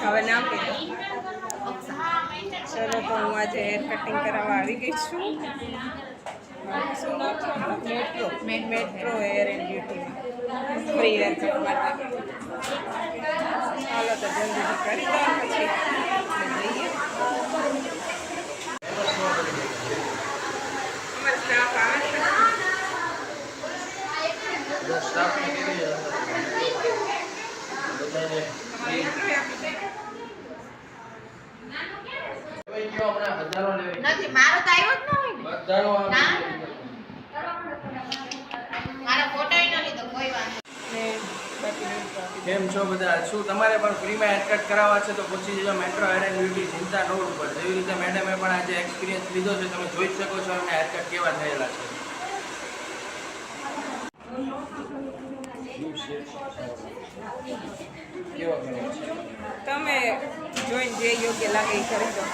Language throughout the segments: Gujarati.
હવે નામ કીધું. ચલો તો હું આજે હેર કટિંગ કરાવવા આવી ગઈ છું. શું નામ છે? મેટ્રો હેર એન્ડ બ્યુટીમાં ફ્રી હેર કટ માટે. ચાલો તો જલ્દી કરી દો પછી જઈએ. અમારે સ્ટાફ આવે છે. નથી મારો તો આવ્યો જ ન હોય ને. મારા ફોટો ય ન લીધો કોઈ વાત. કેમ છો બધા? શું તમારે પણ ફ્રીમાં હેર કટ કરાવવા છે તો પૂછી જજો મેટ્રો હેર એન્ડ બ્યુટી ચિંતા રોડ ઉપર. જેવી રીતે મેડમે પણ આજે એક્સપિરિયન્સ લીધો છે, તમે જોઈ શકો છો એમને હેર કટ કેવા થયેલા છે. તમે જોઈને જે યોગ્ય લાગે એ કરી દો.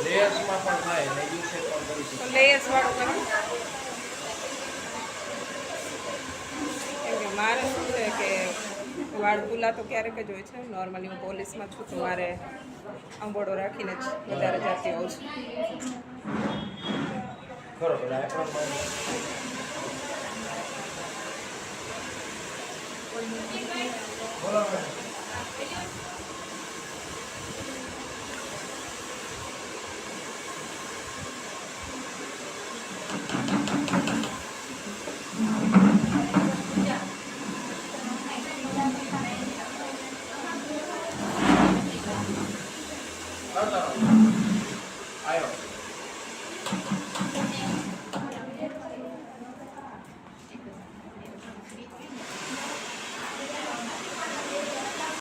લેયર્સમાં પણ થાય અને યુ શેપ પણ કરી શકો. લેયર્સ વાળું કરો. કેમ કે મારે શું છે કે વાળ ખુલ્લા તો ક્યારેક જ હોય છે. નોર્મલી હું પોલીસમાં છું તો મારે આંબોડો રાખીને જ વધારે જતી હોઉં છું. બરોબર. બોલો મેડમ.